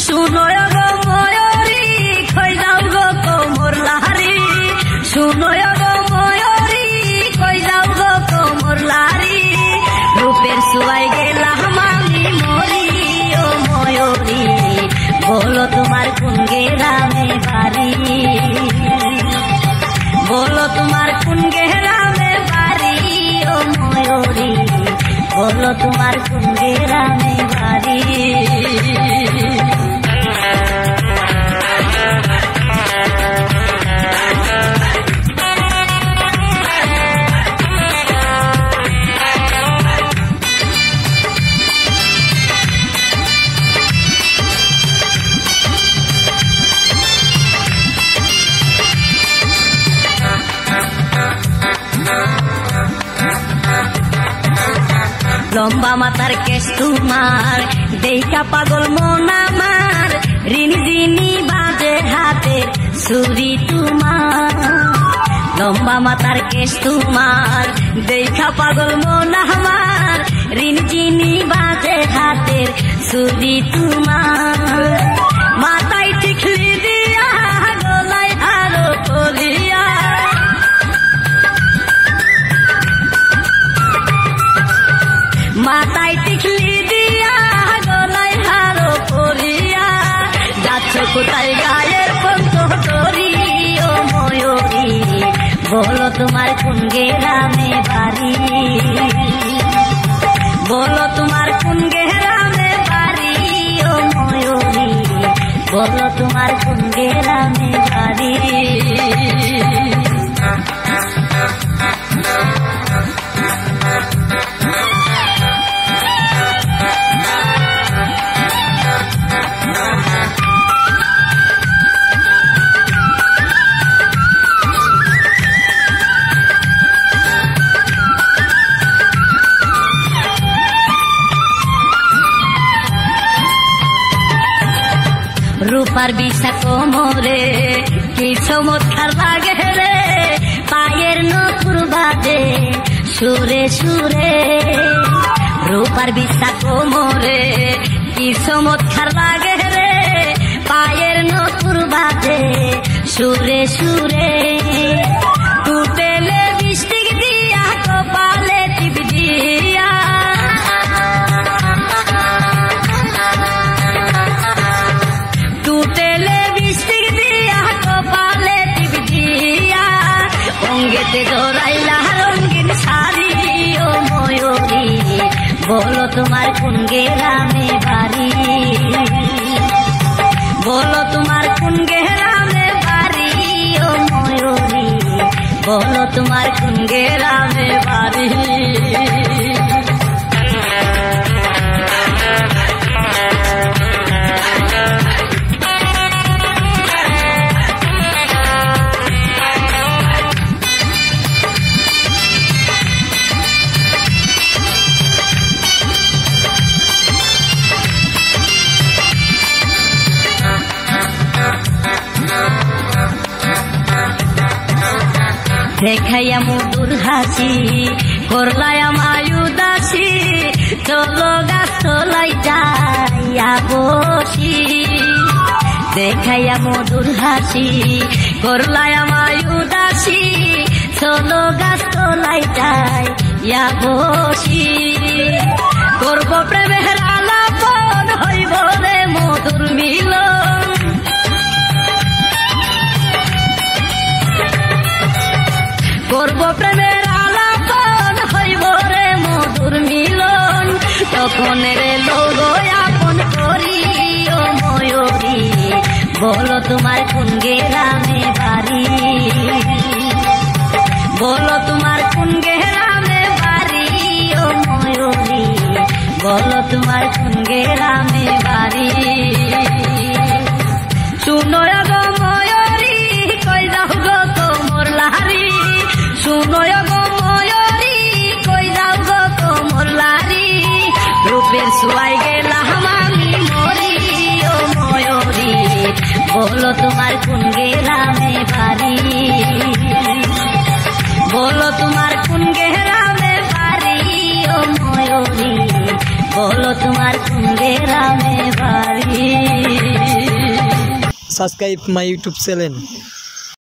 শুনো গো ময়ূরী কই যাও গো কোমর লাহারি, শুনো গো ময়ূরী কই যাও গো কোমর লাহারি, রূপের সুয়াই গেলাম আমি মরি ও ময়ূরী, বলো তোমার কোন গ্রামে বাড়ি, বলো তোমার কোন গ্রামে বাড়ি ও ময়ূরী, বলো তোমার কোন গ্রামে বাড়ি। লম্বা মাথার কেশ তোমার দেখা পাগল মন আমার, রিনঝিনি বাজে হাতে ছুরি তোমার, লম্বা মাথার কেশ তোমার দেখা পাগল মন আমার, রিনঝিনি বাজে হাতে ছুরি তোমার, মাথায় টিকলি দিয়া গলায় আরো করিয়া, মাথায় টিকলি দিয়া গলায় হারো পরিয়া, যাচ্ছ কোথায় গায়ের পন্ত করি ও ময়ূরী, বলো তোমার কোন গ্রামে বাড়ি, বলো তোমার কোন গ্রামে বাড়ি ও ময়ূরী, বলো তোমার কোন গ্রামে বাড়ি। রূপার বিষা কোমরে কি চমৎকার লাগে রে, পায়ের নপুর বাজে সুরে সুরে, রূপার বিষা কোমরে কি চমৎকার লাগে রে, পায়ের নপুর বাজে সুরে সুরে, টুটেলে বৃষ্টি দিয়া কপালে টিপ দিয়া, টুটেলে বৃষ্টি দিয়া কপালে টিপ দিয়া, অঙ্গেতে জড়াইলা রঙিন শাড়ি ও ময়ূরী, বলো তোমার কোন গ্রামে বাড়ি, বলো তোমার কোন গ্রামে বাড়ি ও ময়ূরী, বলো তোমার কোন গ্রামে বাড়ি। দেখাইয়া মধুর হাসি করলায় আমায় উদাসী, চলো গাছ তলায় যাইয়া বসি, দেখাইয়া মধুর হাসি করলায় আমায় উদাসী, চলো গাছ তলায় যাইয়া বসি, করব প্রেমের আলাপন হইব রে মধুর মিলন, করব প্রেমের আলাপন হইব রে মধুর মিলন, তখন রে লোগ আপন করি ও ময়ূরী, বলো তোমার কোন গ্রামে বাড়ি, বলো তোমার কোন গ্রামে বাড়ি ও ময়ূরী, বলো তোমার কোন গ্রামে বাড়ি। শুনো গো ময়ূরী কই যাও গো কোমর লাহারি, শুনো গো ময়ূরী কই যাও গো কোমর লাহারি, রূপের সুয়াই গেলাম আমি মরি ও ময়ূরী, বলো তোমার কোন গ্রামে বাড়ি, বলো তোমার কোন গ্রামে বাড়ি ও ময়ূরী, বলো তোমার কোন গ্রামে বাড়ি। subscribe my YouTube channel.